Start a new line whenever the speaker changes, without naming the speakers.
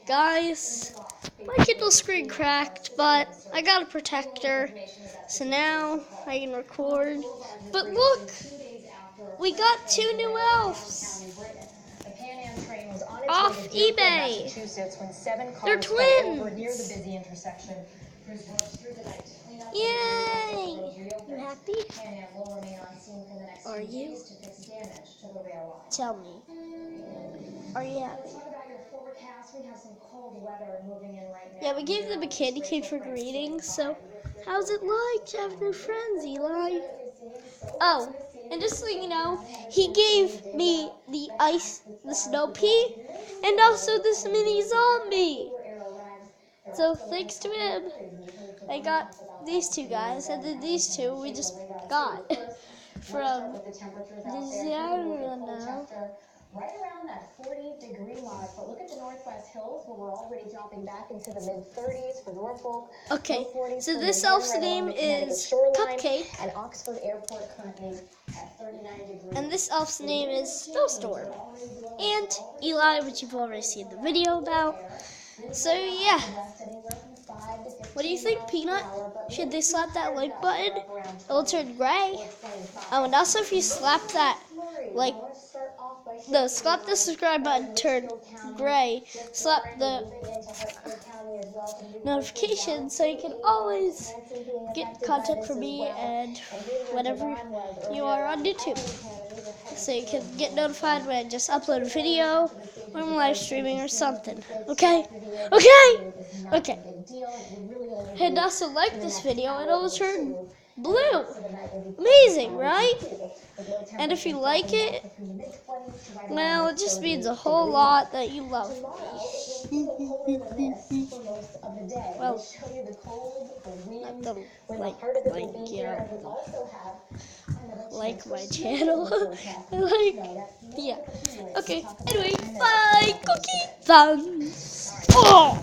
Guys, my Kindle screen cracked, but I got a protector, so now I can record. But look, we got 2 new elves off eBay. They're twins. Yay! You happy? Are you? Tell me. Are you happy? Yeah, we gave them a candy cane for greetings, so how's it like to have new friends, Eli? Oh, and just so you know, he gave me the snow pea, and also this mini zombie. So thanks to him, I got these 2 guys, and then these 2 we just got from Louisiana.
Right around that 40-degree mark, but look at the Northwest Hills where we're already dropping back into the mid-30s for Norfolk.
Okay, so this elf's name is Cupcake,
and Oxford Airport currently at 39 degrees.
And this elf's name is Snowstorm, and Eli, which you've already seen the video about. So yeah, what do you think, Peanut? Should they slap that like button? It'll turn gray. Oh, and also if you slap that slap the subscribe button, turn gray, slap the notification so you can always get content from me and whenever you are on YouTube. So you can get notified when I just upload a video or I'm live streaming or something. Okay? Okay? Okay. And also like this video and it'll turn blue. Amazing, right? And if you like it, well, it just means a whole lot that you love me. Well, like my channel. Yeah. Okay, anyway, bye, Cookie Thumbs. Oh!